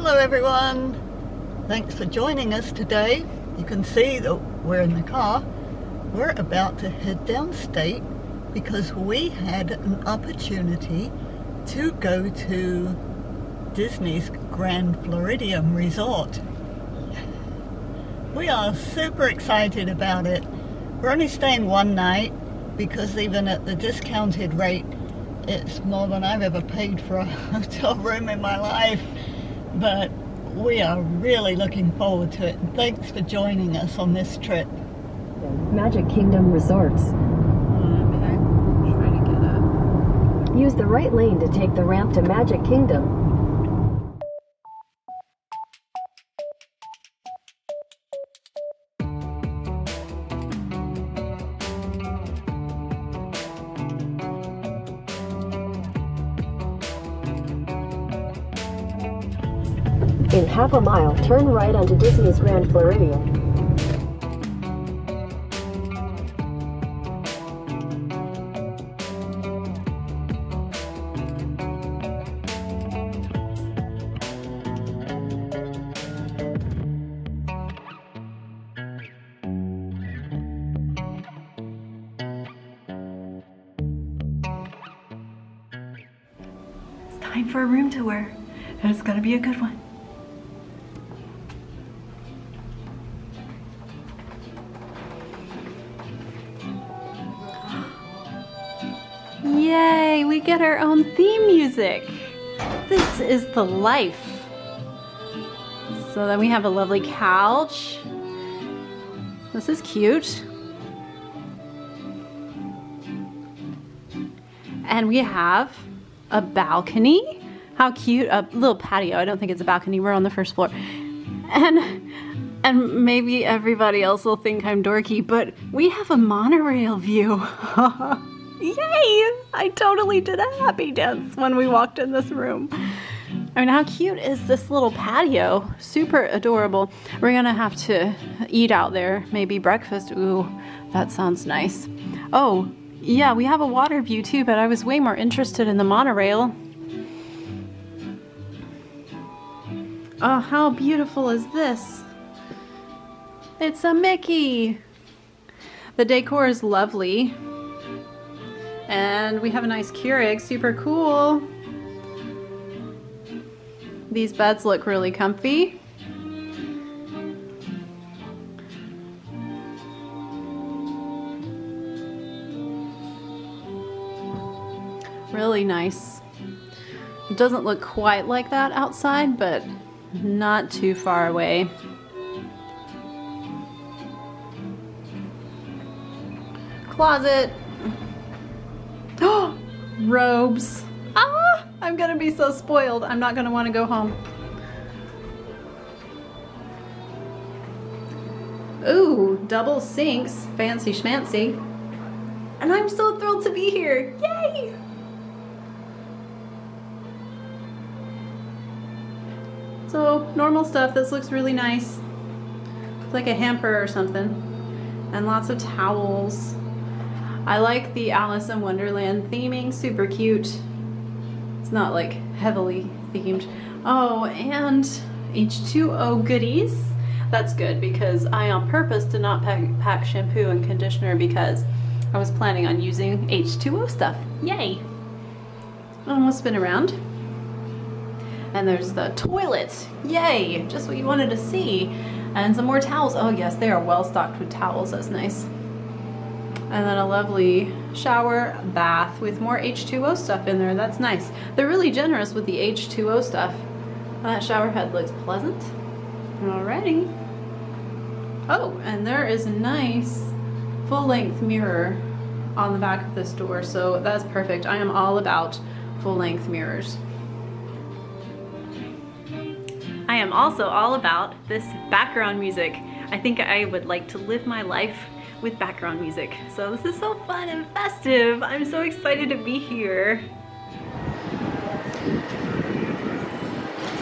Hello everyone, thanks for joining us today. You can see that we're in the car. We're about to head downstate because we had an opportunity to go to Disney's Grand Floridian resort. We are super excited about it. We're only staying one night because even at the discounted rate, it's more than I've ever paid for a hotel room in my life. But we are really looking forward to it. Thanks for joining us on this trip. Magic Kingdom Resorts. Okay, try to get up. Use the right lane to take the ramp to Magic Kingdom. In half a mile, turn right onto Disney's Grand Floridian. It's time for a room tour, and it's gonna be a good one. Yay, we get our own theme music. This is the life. So then we have a lovely couch. This is cute. And we have a balcony. How cute, a little patio. I don't think it's a balcony, we're on the first floor. And maybe everybody else will think I'm dorky, but we have a monorail view. Yay! I totally did a happy dance when we walked in this room. I mean, how cute is this little patio? Super adorable. We're gonna have to eat out there, maybe breakfast. Ooh, that sounds nice. Oh, yeah, we have a water view too, but I was way more interested in the monorail. Oh, how beautiful is this? It's a Mickey. The decor is lovely. And we have a nice Keurig, super cool. These beds look really comfy. Really nice. It doesn't look quite like that outside, but not too far away. Closet. Oh, robes. Ah, I'm gonna be so spoiled. I'm not gonna want to go home. Ooh, double sinks. Fancy schmancy. And I'm so thrilled to be here. Yay! So, normal stuff. This looks really nice. It's like a hamper or something. And lots of towels. I like the Alice in Wonderland theming, super cute. It's not like heavily themed. Oh, and H2O goodies. That's good because I on purpose did not pack shampoo and conditioner because I was planning on using H2O stuff. Yay! And we'll spin around. And there's the toilet. Yay! Just what you wanted to see. And some more towels. Oh yes, they are well stocked with towels. That's nice. And then a lovely shower bath with more H2O stuff in there. That's nice. They're really generous with the H2O stuff. That shower head looks pleasant. Alrighty. Oh, and there is a nice full-length mirror on the back of this door, so that's perfect. I am all about full-length mirrors. I am also all about this background music. I think I would like to live my life with background music. So this is so fun and festive. I'm so excited to be here.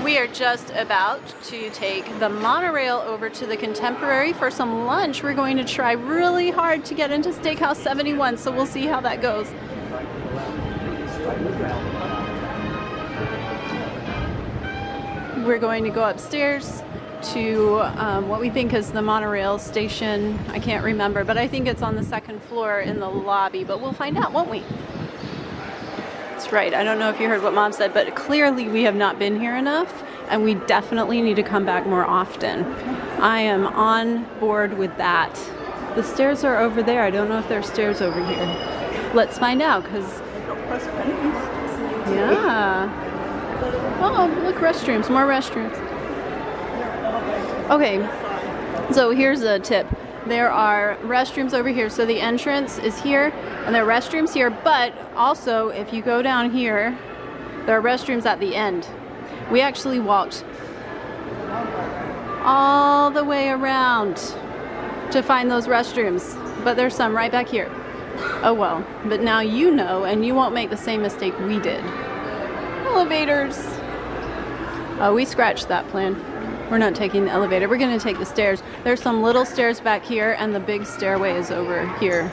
We are just about to take the monorail over to the Contemporary for some lunch. We're going to try really hard to get into Steakhouse 71, so we'll see how that goes. we're going to go upstairs to what we think is the monorail station. I can't remember, but I think it's on the second floor in the lobby, but we'll find out, won't we? That's right. I don't know if you heard what Mom said, but clearly we have not been here enough, and we definitely need to come back more often. I am on board with that. The stairs are over there. I don't know if there are stairs over here. Let's find out, because... Yeah. Oh, look, restrooms. More restrooms. Okay, so here's a tip. There are restrooms over here. So the entrance is here, and there are restrooms here, but also if you go down here, there are restrooms at the end. We actually walked all the way around to find those restrooms, but there's some right back here. Oh well, but now you know, and you won't make the same mistake we did. Elevators. Oh, we scratched that plan. We're not taking the elevator. We're going to take the stairs. There's some little stairs back here, and the big stairway is over here.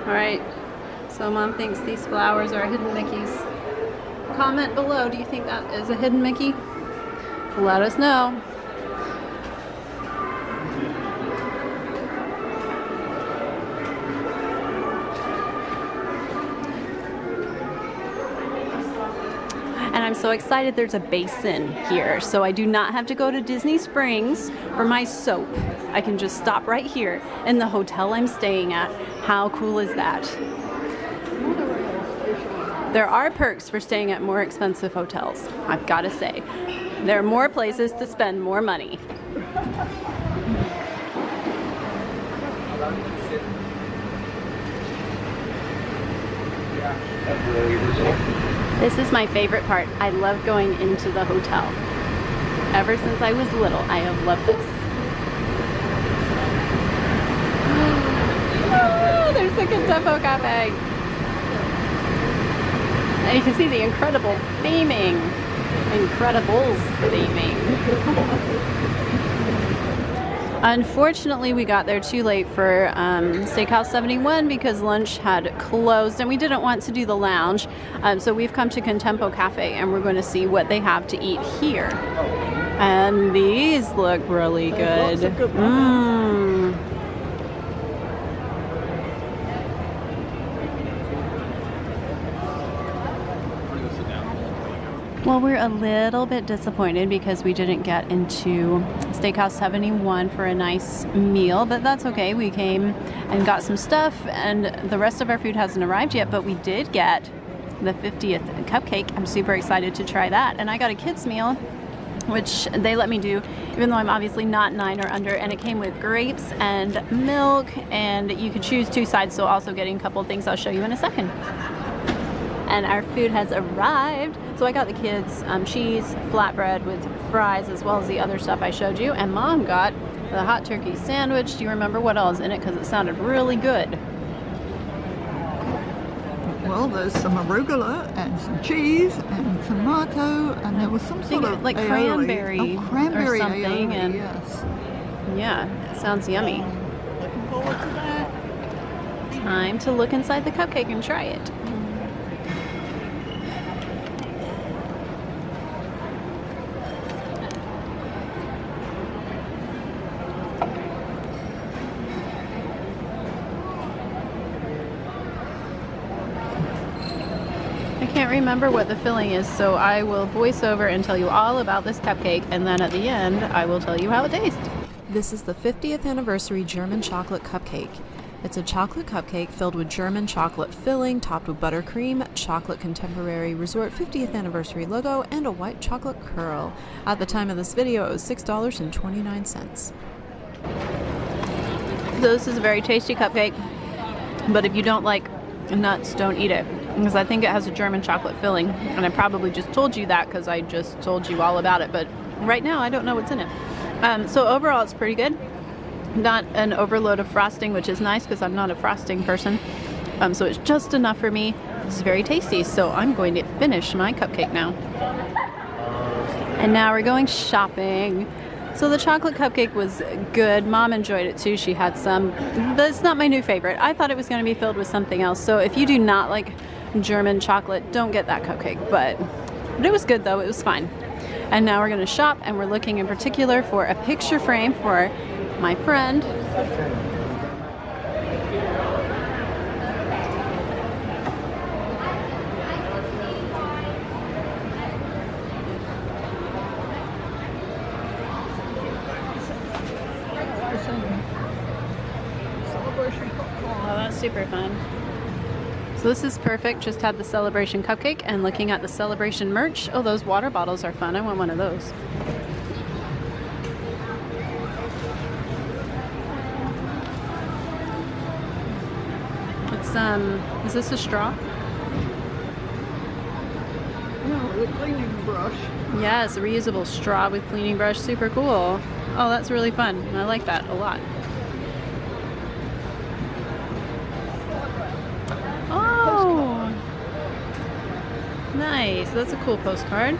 All right. So Mom thinks these flowers are hidden Mickeys. Comment below. Do you think that is a hidden Mickey? Let us know. And I'm so excited there's a basin here, so I do not have to go to Disney Springs for my soap. I can just stop right here in the hotel I'm staying at. How cool is that? There are perks for staying at more expensive hotels, I've got to say. There are more places to spend more money. This is my favorite part. I love going into the hotel. Ever since I was little, I have loved this. Oh, there's the Contempo Cafe. And you can see the incredible theming. Incredibles theming. Unfortunately, we got there too late for Steakhouse 71 because lunch had closed and we didn't want to do the lounge. So we've come to Contempo Cafe and we're going to see what they have to eat here. And these look really good. Well, we're a little bit disappointed because we didn't get into Steakhouse 71 for a nice meal, but that's okay. We came and got some stuff, and the rest of our food hasn't arrived yet, but we did get the 50th cupcake. I'm super excited to try that. And I got a kids meal, which they let me do, even though I'm obviously not 9 or under, and it came with grapes and milk, and you could choose 2 sides, so also getting a couple of things I'll show you in a second. And our food has arrived. So I got the kids cheese, flatbread with fries, as well as the other stuff I showed you. And Mom got the hot turkey sandwich. Do you remember what else in it? Because it sounded really good. Well, there's some arugula and some cheese and tomato, and there was some sort of like cranberry or something. aioli, And yes. yeah, it sounds yummy. Looking forward to that. Time to look inside the cupcake and try it. I can't remember what the filling is, so I will voice over and tell you all about this cupcake, and then at the end I will tell you how it tastes. This is the 50th anniversary German chocolate cupcake. It's a chocolate cupcake filled with German chocolate filling, topped with buttercream, chocolate contemporary resort 50th anniversary logo, and a white chocolate curl. At the time of this video, it was $6.29. So this is a very tasty cupcake, but if you don't like nuts, don't eat it, because I think it has a German chocolate filling, and I probably just told you that because I just told you all about it, but right now I don't know what's in it. So overall it's pretty good. Not an overload of frosting, which is nice because I'm not a frosting person, so it's just enough for me. It's very tasty, so I'm going to finish my cupcake now. And now we're going shopping. So the chocolate cupcake was good. Mom enjoyed it too. She had some, but it's not my new favorite. I thought it was going to be filled with something else. So if you do not like German chocolate, don't get that cupcake. But it was good though. It was fine. And now we're going to shop, and we're looking in particular for a picture frame for my friend. Oh, that's super fun. So this is perfect. Just had the celebration cupcake and looking at the celebration merch. Oh, those water bottles are fun. I want one of those. It's is this a straw? No, the cleaning brush. Yes, a reusable straw with cleaning brush. Super cool. Oh, that's really fun. I like that a lot. Oh, nice. That's a cool postcard.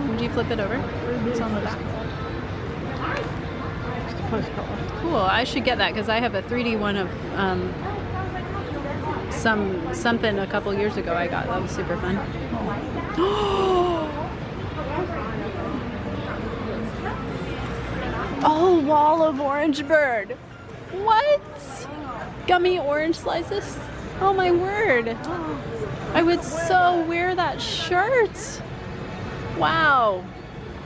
Would you flip it over? It's on the back. Cool. I should get that because I have a 3D one of something a couple years ago I got. That was super fun. Oh, wall of orange bird. What? Gummy orange slices? Oh my word. I would so wear that shirt. Wow.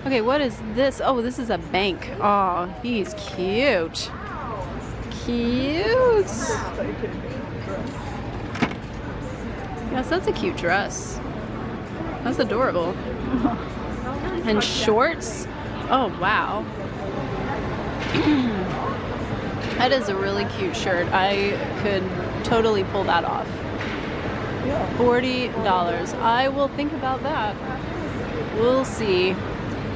Okay, what is this? Oh, this is a bank. Oh, he's cute. Cute. Yes, that's a cute dress. That's adorable. And shorts? Oh, wow. That is a really cute shirt. I could totally pull that off. $40. I will think about that. We'll see.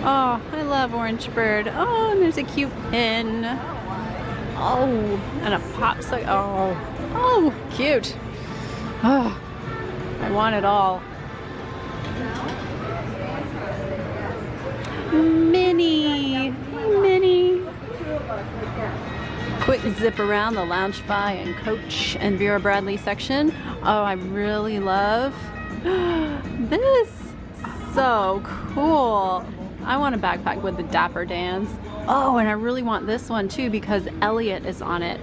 Oh, I love Orange Bird. Oh, and there's a cute pin. Oh, and a popsicle. Oh, cute. Oh, I want it all. Minnie. Quick zip around the Loungefy and Coach and Vera Bradley section. Oh, I really love this. So cool. I want a backpack with the Dapper Dans. Oh, and I really want this one too because Elliot is on it.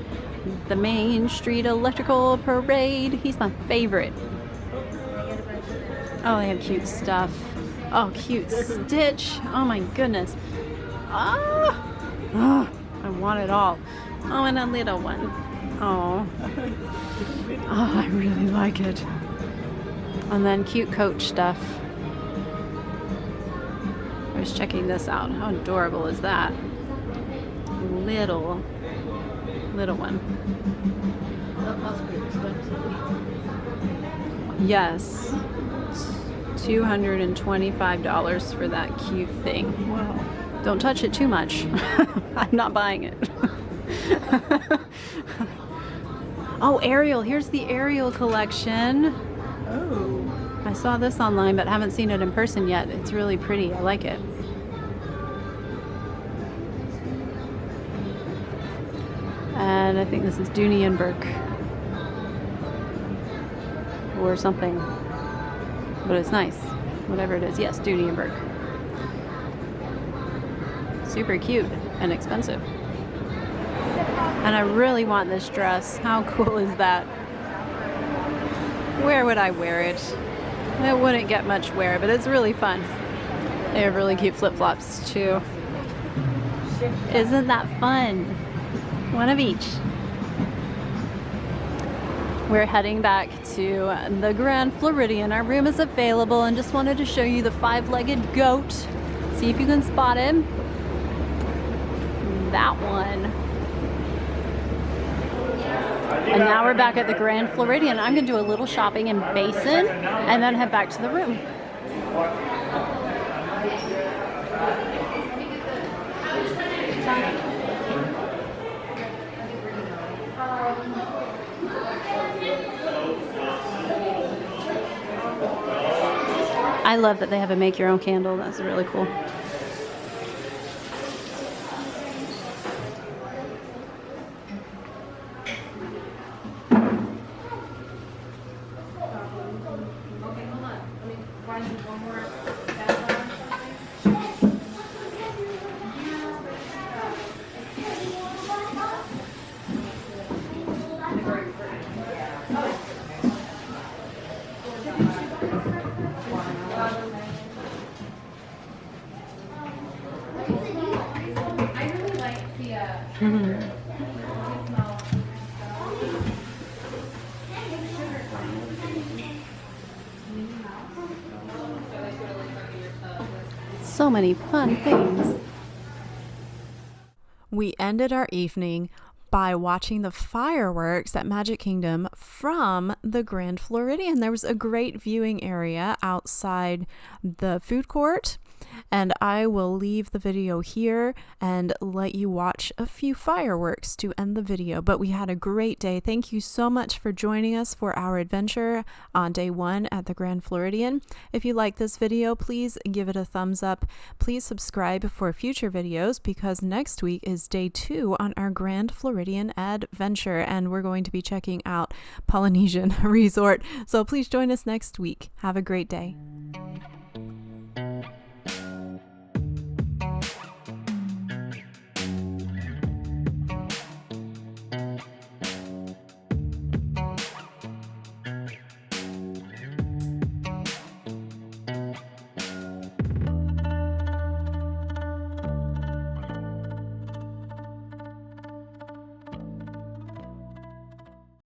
The Main Street Electrical Parade. He's my favorite. Oh, they have cute stuff. Oh, cute Stitch. Oh my goodness. Oh, I want it all. Oh, and a little one. Oh, I really like it. And then cute Coach stuff. I was checking this out. How adorable is that? Little one. That must be expensive. Yes. $225 for that cute thing. Wow. Don't touch it too much. I'm not buying it. Oh, Ariel. Here's the Ariel collection. Oh. I saw this online but haven't seen it in person yet. It's really pretty. I like it. And I think this is Dooney and Burke. Or something. But it's nice. Whatever it is. Yes, Dooney and Burke. Super cute and expensive. And I really want this dress. How cool is that? Where would I wear it? It wouldn't get much wear, but it's really fun. They have really cute flip-flops too. Isn't that fun? One of each. We're heading back to the Grand Floridian. Our room is available and just wanted to show you the 5-legged goat. See if you can spot him. That one. And now we're back at the Grand Floridian. I'm going to do a little shopping in Basin and then head back to the room. I love that they have a make your own candle. That's really cool. So many fun things. We ended our evening by watching the fireworks at Magic Kingdom from the Grand Floridian. There was a great viewing area outside the food court, and I will leave the video here and let you watch a few fireworks to end the video. But we had a great day. Thank you so much for joining us for our adventure on day 1 at the Grand Floridian. If you like this video, please give it a thumbs up. Please subscribe for future videos, because next week is day 2 on our Grand Floridian adventure, and we're going to be checking out Polynesian Resort. So please join us next week. Have a great day.